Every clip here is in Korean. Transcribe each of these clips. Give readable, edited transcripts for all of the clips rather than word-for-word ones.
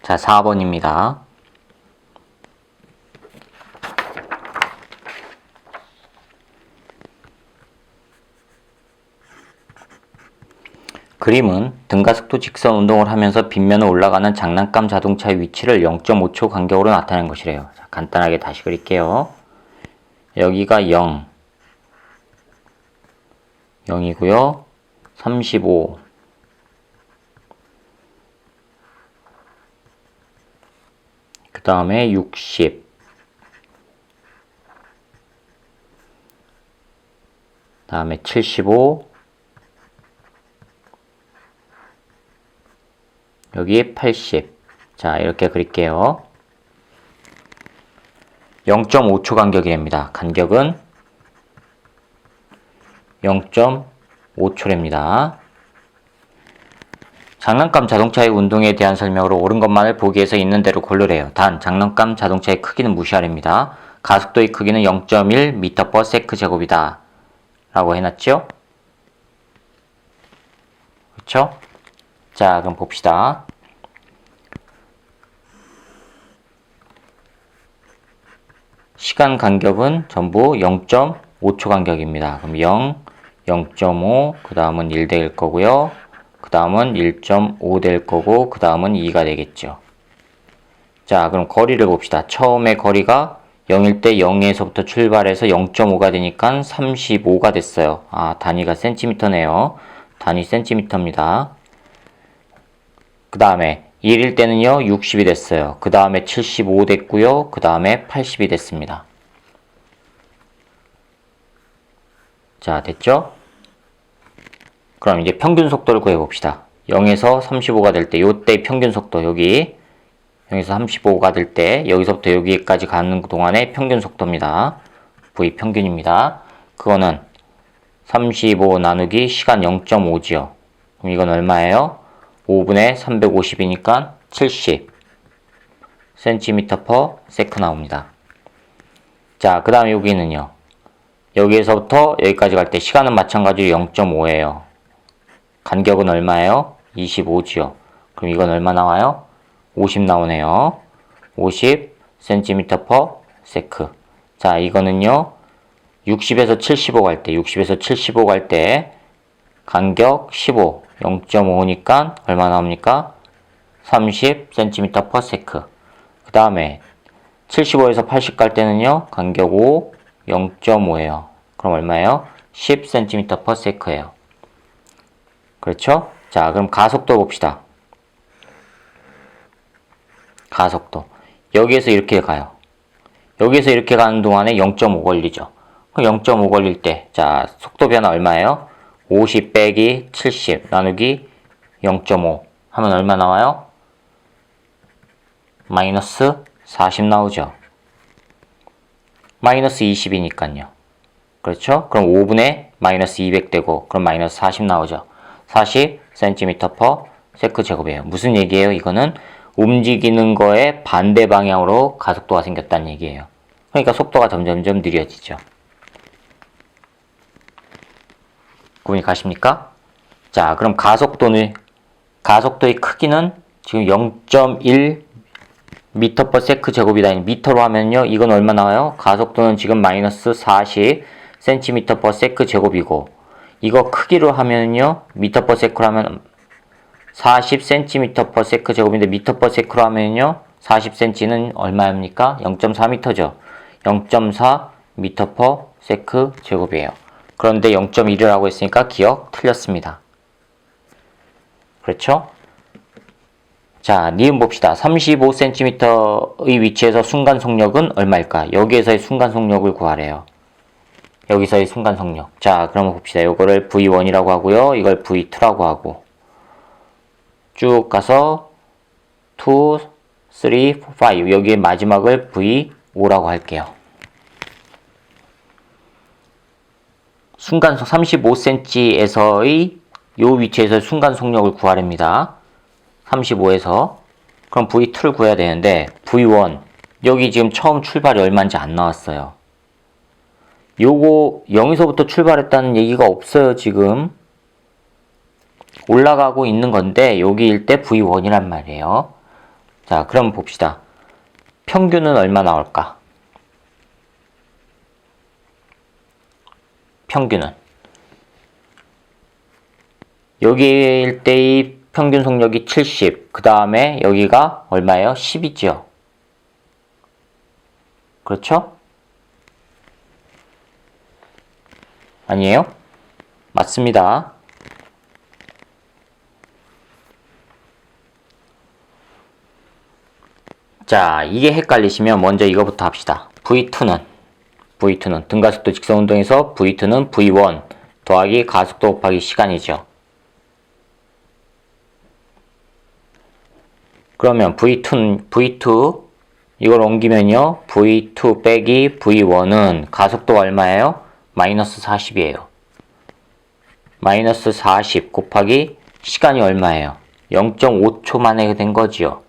자, 4번입니다. 그림은 등가속도 직선 운동을 하면서 빗면을 올라가는 장난감 자동차의 위치를 0.5초 간격으로 나타낸 것이래요. 자, 간단하게 다시 그릴게요. 여기가 0, 0이고요. 35, 그 다음에 60, 그 다음에 75, 여기에 80. 자, 이렇게 그릴게요. 0.5초 간격이랍니다. 간격은 0.5초랍니다. 장난감 자동차의 운동에 대한 설명으로 옳은 것만을 보기 위해서 있는 대로 고르래요. 단, 장난감 자동차의 크기는 무시하랍니다. 가속도의 크기는 0.1m/s 제곱이다. 라고 해놨죠? 그렇죠? 자, 그럼 봅시다. 시간 간격은 전부 0.5초 간격입니다. 그럼 0, 0.5, 그 다음은 1 될 거고요. 그 다음은 1.5 될 거고, 그 다음은 2가 되겠죠. 자, 그럼 거리를 봅시다. 처음에 거리가 0일 때 0에서부터 출발해서 0.5가 되니까 35가 됐어요. 아, 단위가 센티미터네요. 단위 센티미터입니다. 그 다음에 1일 때는요 60이 됐어요. 그 다음에 75 됐고요. 그 다음에 80이 됐습니다. 자, 됐죠? 그럼 이제 평균 속도를 구해봅시다. 0에서 35가 될 때 요때 평균 속도 여기 0에서 35가 될 때 여기서부터 여기까지 가는 동안의 평균 속도입니다. V 평균입니다. 그거는 35 나누기 시간 0.5지요. 그럼 이건 얼마예요? 5분의 350이니까 70 cm/s 나옵니다. 자, 그 다음에 여기는요. 여기에서부터 여기까지 갈 때 시간은 마찬가지로 0.5예요. 간격은 얼마예요? 25지요. 그럼 이건 얼마 나와요? 50 나오네요. 50 cm/s. 자, 이거는요. 60에서 75 갈 때, 60에서 75 갈 때 간격 15, 0.5니까 얼마 나옵니까? 30 cm/s. 그 다음에 75에서 80 갈 때는요. 간격 5, 0.5예요. 그럼 얼마예요? 10 cm/s예요. 그렇죠? 자, 그럼 가속도 봅시다. 가속도. 여기에서 이렇게 가요. 여기에서 이렇게 가는 동안에 0.5 걸리죠. 그럼 0.5 걸릴 때, 자, 속도 변화 얼마예요? 50 빼기 70 나누기 0.5 하면 얼마 나와요? 마이너스 40 나오죠. 마이너스 20이니까요. 그렇죠? 그럼 5분의 마이너스 200 되고, 그럼 마이너스 40 나오죠. 40 cm/s 제곱이에요. 무슨 얘기예요? 이거는 움직이는 거에 반대 방향으로 가속도가 생겼다는 얘기예요. 그러니까 속도가 점점점 느려지죠. 구분이 가십니까? 자, 그럼 가속도의 크기는 지금 0.1m/s 제곱이다. 미터로 하면요. 이건 얼마 나와요? 가속도는 지금 마이너스 40 cm/s 제곱이고, 이거 크기로 하면요. m/s로 하면 40 cm/s 제곱인데 m/s로 하면요. 40cm는 얼마입니까? 0.4m죠. 0.4 m/s 제곱이에요. 그런데 0.1이라고 했으니까 기억 틀렸습니다. 그렇죠? 자, 니은 봅시다. 35cm의 위치에서 순간 속력은 얼마일까? 여기에서의 순간 속력을 구하래요. 여기서의 순간 속력. 자, 그러면 봅시다. 이거를 V1이라고 하고요. 이걸 V2라고 하고. 쭉 가서 2, 3, 5. 여기에 마지막을 V5라고 할게요. 순간속 35cm에서의 요 위치에서 순간 속력을 구하랍니다. 35에서. 그럼 V2를 구해야 되는데 V1 여기 지금 처음 출발이 얼마인지 안 나왔어요. 요거 0에서부터 출발했다는 얘기가 없어요. 지금 올라가고 있는 건데 여기일 때 V1이란 말이에요. 자, 그럼 봅시다. 평균은 얼마 나올까? 평균은. 여기일 때의 평균 속력이 70, 그 다음에 여기가 얼마예요? 10이죠. 그렇죠? 아니에요? 맞습니다. 자, 이게 헷갈리시면 먼저 이거부터 합시다. V2는 등가속도 직선운동에서 V2는 V1 더하기 가속도 곱하기 시간이죠. 그러면 V2 이걸 옮기면요. V2 빼기 V1은 가속도가 얼마예요? 마이너스 40이에요. 마이너스 40 곱하기 시간이 얼마예요? 0.5초 만에 된 거지요.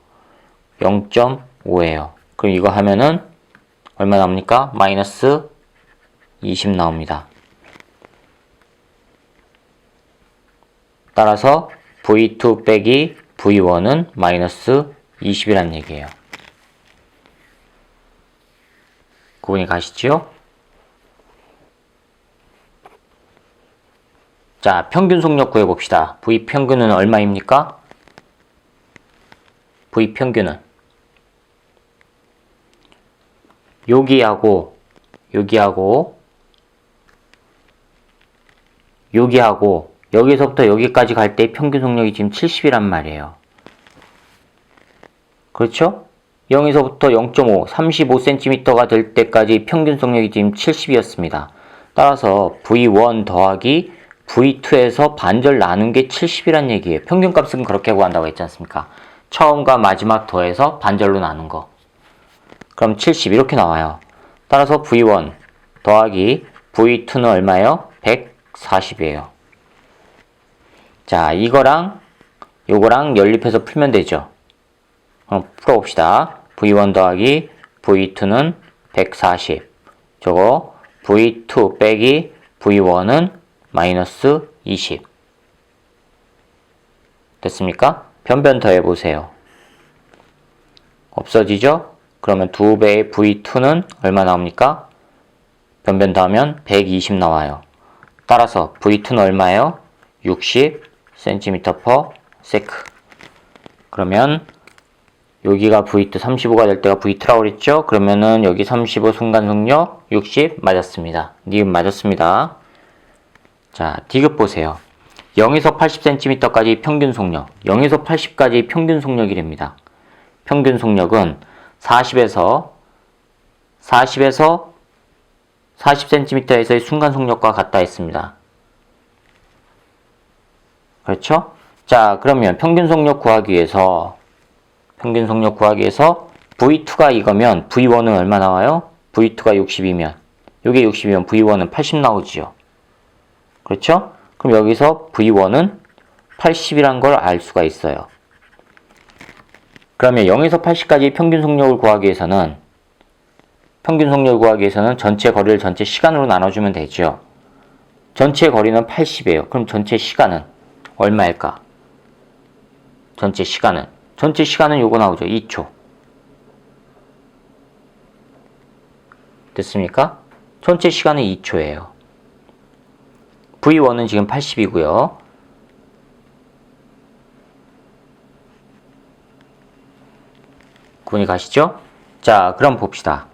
0.5예요. 그럼 이거 하면은 얼마 나옵니까? 마이너스 20 나옵니다. 따라서 V2 빼기 V1은 마이너스 20이란 얘기예요. 구분이 가시죠? 자, 평균 속력 구해봅시다. V 평균은 얼마입니까? V 평균은 여기하고 여기서부터 여기까지 갈 때 평균 속력이 지금 70이란 말이에요. 그렇죠? 0에서부터 0.5, 35cm가 될 때까지 평균 속력이 지금 70이었습니다. 따라서 V1 더하기 V2에서 반절 나눈 게 70이란 얘기예요. 평균값은 그렇게 구한다고 했지 않습니까? 처음과 마지막 더해서 반절로 나눈 거. 그럼 70 이렇게 나와요. 따라서 V1 더하기 V2는 얼마예요? 140이에요. 자, 이거랑 요거랑 연립해서 풀면 되죠. 그럼 풀어봅시다. V1 더하기 V2는 140. 저거 V2 빼기 V1은 마이너스 20. 됐습니까? 변변 더해보세요. 없어지죠? 그러면 2배의 V2는 얼마 나옵니까? 변변 더하면 120 나와요. 따라서 V2는 얼마예요? 60cm/s. 그러면 여기가 V2 35가 될 때가 V2라고 그랬죠? 그러면은 여기 35 순간속력 60 맞았습니다. 니은 맞았습니다. 자, D급 보세요. 0에서 80cm까지 평균 속력, 0에서 80까지 평균 속력이랍니다. 평균 속력은 40에서 40cm에서의 순간 속력과 같다 했습니다. 그렇죠? 자, 그러면 평균 속력 구하기 위해서 V2가 이거면 V1은 얼마 나와요? V2가 60이면 이게 60이면 V1은 80 나오지요. 그렇죠? 그럼 여기서 V1은 80이란 걸 알 수가 있어요. 그러면 0에서 80까지 평균 속력을 구하기 위해서는 전체 거리를 전체 시간으로 나눠주면 되죠. 전체 거리는 80이에요. 그럼 전체 시간은 얼마일까? 전체 시간은 요거 나오죠. 2초. 됐습니까? 전체 시간은 2초예요. V1은 지금 80이고요. 구분이 가시죠? 자, 그럼 봅시다.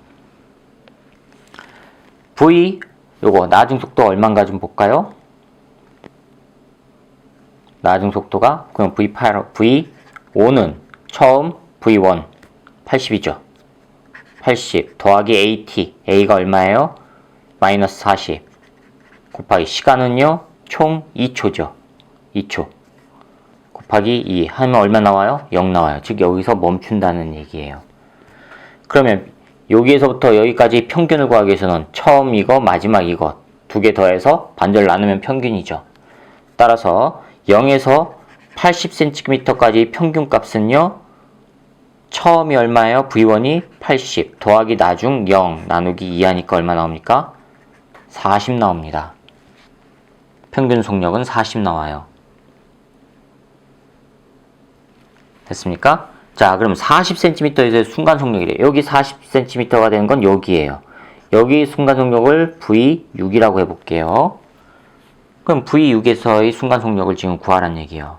V, 요거 나중 속도 얼마인가 좀 볼까요? 나중 속도가 그럼 V5는 처음 V1 80이죠. 80 더하기 AT, A가 얼마예요? 마이너스 40 곱하기 시간은요? 총 2초죠. 2초 곱하기 2 하면 얼마 나와요? 0 나와요. 즉 여기서 멈춘다는 얘기예요. 그러면 여기에서부터 여기까지 평균을 구하기 위해서는 처음 이거, 마지막 이거 두 개 더해서 반절 나누면 평균이죠. 따라서 0에서 80cm까지 평균값은요. 처음이 얼마예요? V1이 80 더하기 나중 0 나누기 2 하니까 얼마 나옵니까? 40 나옵니다. 평균 속력은 40 나와요. 됐습니까? 자, 그럼 40cm에서의 순간 속력이래. 여기 40cm가 되는 건 여기예요. 여기 순간 속력을 V6이라고 해볼게요. 그럼 V6에서의 순간 속력을 지금 구하란 얘기예요.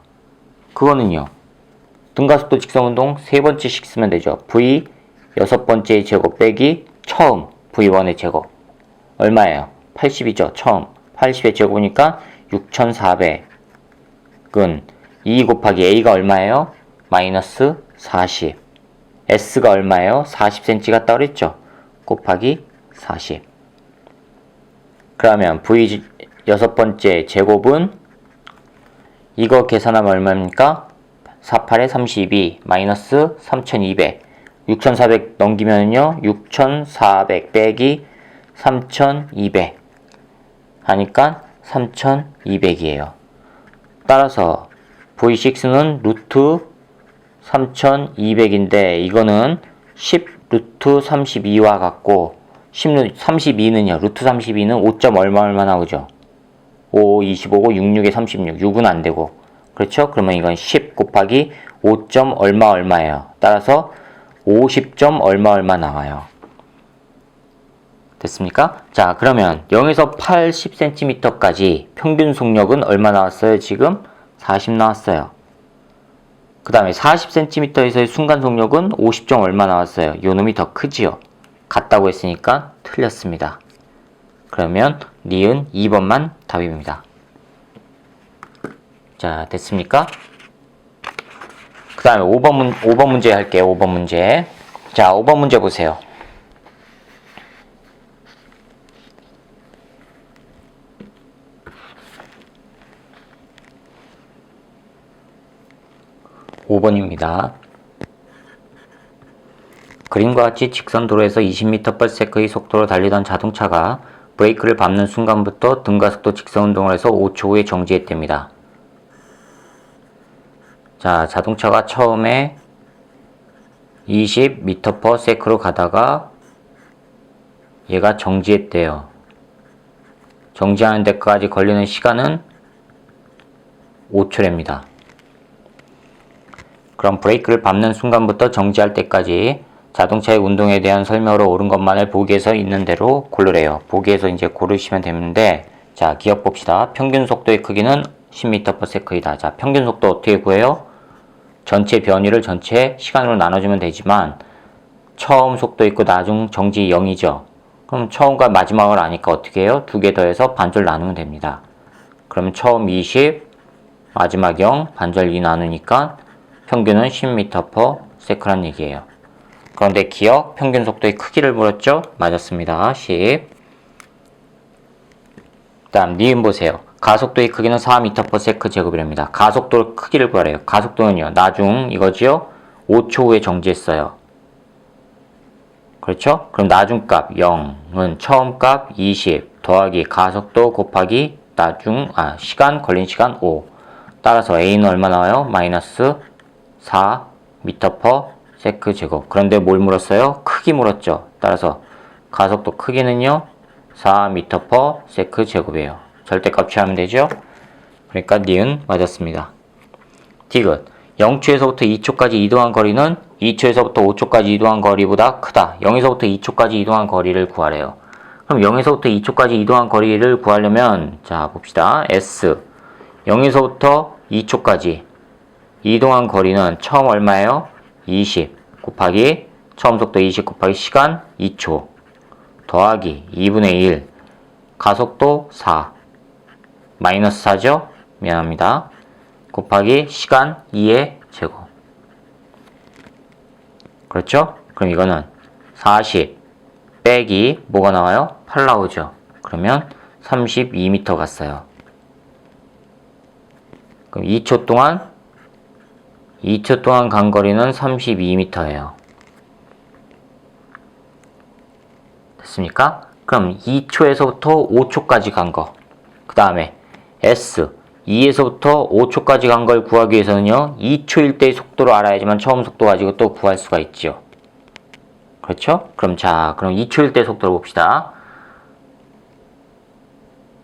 그거는요. 등가속도 직선운동 세 번째씩 쓰면 되죠. V 여섯 번째의 제곱 빼기 처음 V1의 제곱. 얼마예요? 80이죠. 처음. 80의 제곱이니까 6400은 2 곱하기 A가 얼마예요? 마이너스 40. S가 얼마예요? 40cm 같다 그랬죠? 곱하기 40. 그러면 V 여섯 번째 제곱은 이거 계산하면 얼마입니까? 48에 32 마이너스 3200. 6400 넘기면요 6400 빼기 3200 하니까 3200이에요. 따라서 V6는 루트 3200인데 이거는 10 루트 32와 같고 10 32는요. 루트 32는 5점 얼마 나오죠? 5, 25고 66에 36. 6은 안 되고. 그렇죠? 그러면 이건 10 곱하기 5점 얼마예요. 따라서 50점 얼마 나와요. 됐습니까? 자, 그러면 0에서 80cm까지 평균 속력은 얼마 나왔어요? 지금 40 나왔어요. 그 다음에 40cm에서의 순간 속력은 50점 얼마 나왔어요? 요 놈이 더 크지요? 같다고 했으니까 틀렸습니다. 그러면 니은 2번만 답입니다. 자, 됐습니까? 그 다음에 5번 문제 할게요. 5번 문제. 자, 5번 문제 보세요. (5번입니다) 그림과 같이 직선 도로에서 20m/s의 속도로 달리던 자동차가 브레이크를 밟는 순간부터 등가속도 직선 운동을 해서 5초 후에 정지했답니다. 자, 자동차가 처음에 20m/s로 가다가 얘가 정지했대요. 정지하는 데까지 걸리는 시간은 5초랍니다. 그럼 브레이크를 밟는 순간부터 정지할 때까지 자동차의 운동에 대한 설명으로 옳은 것만을 보기에서 있는 대로 고르래요. 보기에서 이제 고르시면 되는데, 자, 기억 봅시다. 평균 속도의 크기는 10m/s이다. 자, 평균 속도 어떻게 구해요? 전체 변이를 전체 시간으로 나눠주면 되지만 처음 속도 있고 나중 정지 0이죠. 그럼 처음과 마지막을 아니까 어떻게 해요? 두 개 더해서 반절 나누면 됩니다. 그럼 처음 20, 마지막 0, 반절 2 나누니까 평균은 10m/s란 얘기예요. 그런데 기억, 평균 속도의 크기를 물었죠? 맞았습니다. 10. 다음 니은 보세요. 가속도의 크기는 4m/s 제곱이랍니다. 가속도 크기를 구하래요. 가속도는요. 나중 이거지요? 5초 후에 정지했어요. 그렇죠? 그럼 나중 값 0은 처음 값 20 더하기 가속도 곱하기 시간 걸린 시간 5. 따라서 A는 얼마 나와요? 마이너스 4m/s 제곱. 그런데 뭘 물었어요? 크기 물었죠. 따라서 가속도 크기는요 4m/s 제곱이에요. 절대값 취하면 되죠? 그러니까 니은 맞았습니다. 디귿 0초에서부터 2초까지 이동한 거리는 2초에서부터 5초까지 이동한 거리보다 크다. 0에서부터 2초까지 이동한 거리를 구하래요. 그럼 0에서부터 2초까지 이동한 거리를 구하려면 자 봅시다. S 0에서부터 2초까지 이동한 거리는 처음 얼마예요? 20 곱하기 처음 속도 20 곱하기 시간 2초 더하기 2분의 1 가속도 4 마이너스 4죠? 미안합니다. 곱하기 시간 2의 제곱. 그렇죠? 그럼 이거는 40 빼기 뭐가 나와요? 8 나오죠? 그러면 32m 갔어요. 그럼 2초 동안 간 거리는 32m예요. 됐습니까? 그럼 2초에서부터 5초까지 간 거. 그 다음에 S 2에서부터 5초까지 간 걸 구하기 위해서는요 2초일 때의 속도를 알아야지만 처음 속도 가지고 또 구할 수가 있죠. 그렇죠? 그럼 2초일 때 속도를 봅시다.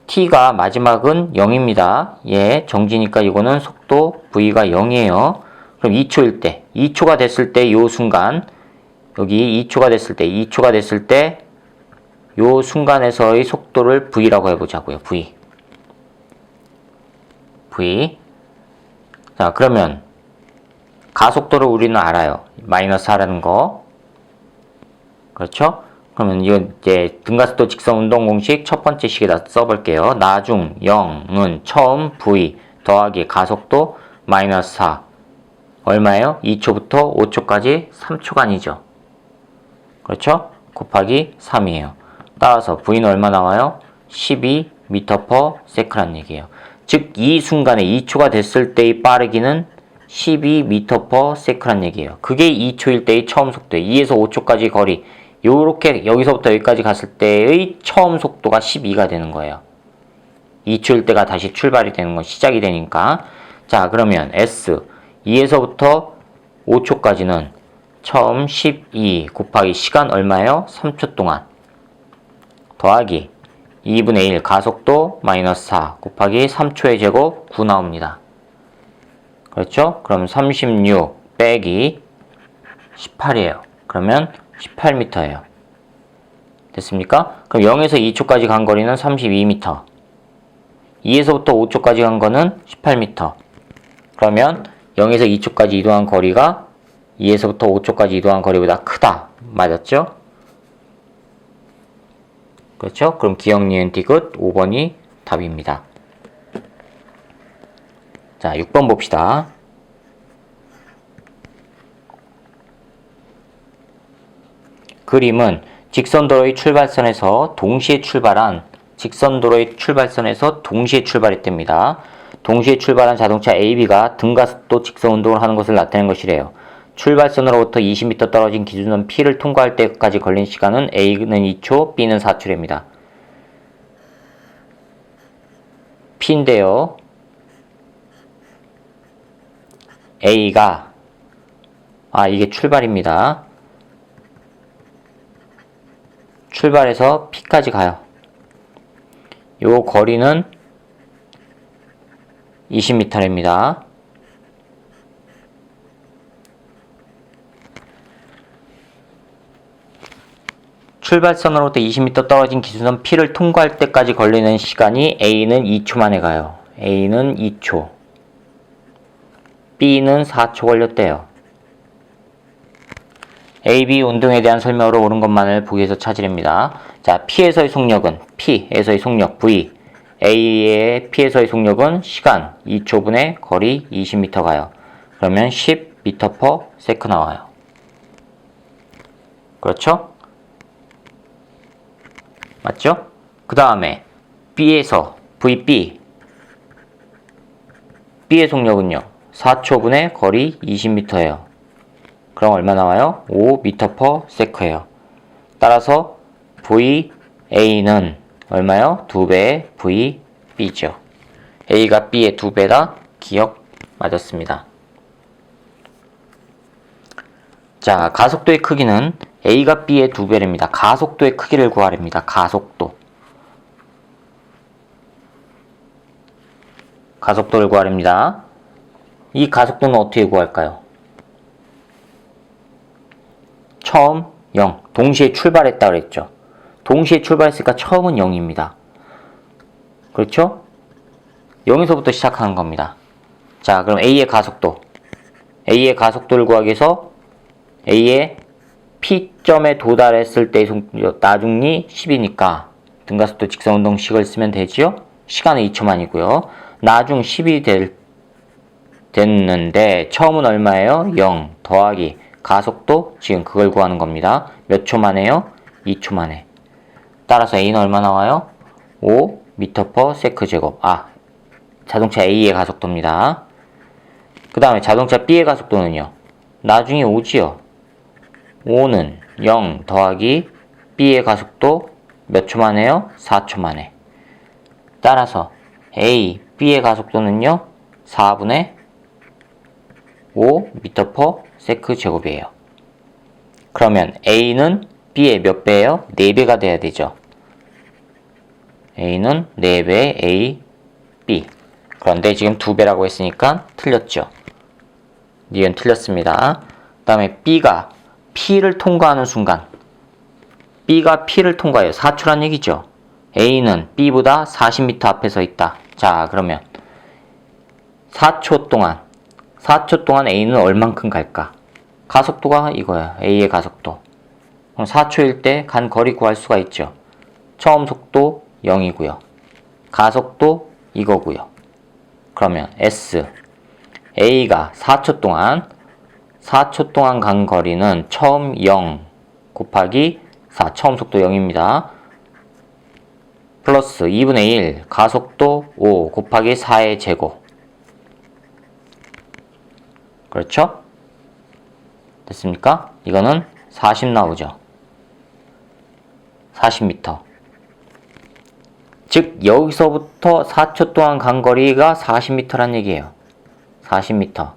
T가 마지막은 0입니다. 예, 정지니까 이거는 속도 V가 0이에요. 그럼 2초일 때, 2초가 됐을 때 요 순간, 여기 2초가 됐을 때 요 순간에서의 속도를 V라고 해보자고요. V. 자, 그러면 가속도를 우리는 알아요. 마이너스 하라는 거. 그렇죠? 그러면 이건 이제 등가속도 직선 운동 공식 첫 번째 식에다 써볼게요. 나중 0은 처음 V 더하기 가속도 마이너스 4. 얼마예요? 2초부터 5초까지 3초간이죠. 그렇죠? 곱하기 3이에요. 따라서 V는 얼마 나와요? 12m/s란 얘기예요. 즉, 이 순간에 2초가 됐을 때의 빠르기는 12m/s란 얘기예요. 그게 2초일 때의 처음 속도예요. 2에서 5초까지 거리. 요렇게 여기서부터 여기까지 갔을 때의 처음 속도가 12가 되는 거예요. 2초일 때가 다시 출발이 되는 건 시작이 되니까. 자, 그러면 S 2에서부터 5초까지는 처음 12 곱하기 시간 얼마예요? 3초 동안 더하기 2분의 1 가속도 마이너스 4 곱하기 3초의 제곱 9 나옵니다. 그렇죠? 그럼 36 빼기 18이에요. 그러면 18m예요. 됐습니까? 그럼 0에서 2초까지 간 거리는 32m. 2에서부터 5초까지 간 거는 18m. 그러면 0에서 2초까지 이동한 거리가 2에서부터 5초까지 이동한 거리보다 크다. 맞았죠? 그렇죠? 그럼 기억, 니은, 디귿 5번이 답입니다. 자, 6번 봅시다. 그림은 직선도로의 출발선에서 동시에 출발했답니다. 동시에 출발한 자동차 AB가 등가속도 직선 운동을 하는 것을 나타낸 것이래요. 출발선으로부터 20m 떨어진 기준선 P를 통과할 때까지 걸린 시간은 A는 2초, B는 4초랍니다. P인데요. A가 이게 출발입니다. 출발해서 P까지 가요. 요 거리는 20m입니다. 출발선으로부터 20m 떨어진 기준선 P를 통과할 때까지 걸리는 시간이 A는 2초 만에 가요. A는 2초. B는 4초 걸렸대요. AB 운동에 대한 설명으로 옳은 것만을 보기에서 찾으랍니다. 자, P에서의 속력은 P에서의 속력 V. A의 P에서의 속력은 시간 2초분의 거리 20m 가요. 그러면 10m/s 나와요. 그렇죠? 맞죠? 그 다음에 B에서 VB B의 속력은요 4초분의 거리 20m예요. 그럼 얼마 나와요? 5m/s예요. 따라서 VA는 얼마요? 2배의 VB죠. A가 B의 2배다. 기억 맞았습니다. 자, 가속도의 크기는 A가 B의 2배랍니다. 가속도의 크기를 구하랍니다. 가속도를 구하랍니다. 이 가속도는 어떻게 구할까요? 처음 0. 동시에 출발했다 그랬죠. 동시에 출발했으니까 처음은 0입니다. 그렇죠? 0에서부터 시작하는 겁니다. 자, 그럼 A의 가속도를 구하기 위해서 A의 P점에 도달했을 때의 나중이 10이니까 등가속도 직선운동식을 쓰면 되지요? 시간은 2초만이고요. 나중 10이 됐는데 처음은 얼마예요? 0 더하기 가속도 지금 그걸 구하는 겁니다. 몇 초 만에요? 2초 만에. 따라서 A는 얼마 나와요? 5m/s 제곱. 자동차 A의 가속도입니다. 그 다음에 자동차 B의 가속도는요. 나중에 5지요. 5는 0 더하기 B의 가속도 몇 초 만에요? 4초 만에. 따라서 A, B의 가속도는요. 4분의 5m/s 제곱이에요. 그러면 A는 B의 몇 배예요? 4배가 돼야 되죠. A는 4배의 A, B. 그런데 지금 2배라고 했으니까 틀렸죠. 니은 틀렸습니다. 그 다음에 B가 P를 통과하는 순간 B가 P를 통과해요. 4초란 얘기죠. A는 B보다 40m 앞에 서 있다. 자, 그러면 4초 동안 A는 얼만큼 갈까? 가속도가 이거야. A의 가속도. 그럼 4초일 때 간 거리 구할 수가 있죠. 처음 속도 0이고요. 가속도 이거고요. 그러면 S A가 4초 동안 간 거리는 처음 0 곱하기 4, 처음 속도 0입니다. 플러스 2분의 1 가속도 5 곱하기 4의 제곱. 그렇죠? 됐습니까? 이거는 40 나오죠. 40m. 즉 여기서부터 4초 동안 간 거리가 40m란 얘기예요. 40m.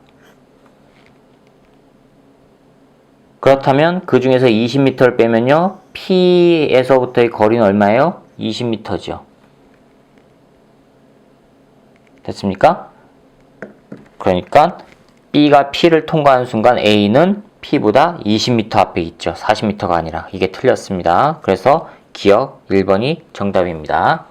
그렇다면 그 중에서 20m를 빼면요. P에서부터의 거리는 얼마예요? 20m죠. 됐습니까? 그러니까 B가 P를 통과하는 순간 A는 P보다 20m 앞에 있죠. 40m가 아니라. 이게 틀렸습니다. 그래서 기억 1번이 정답입니다.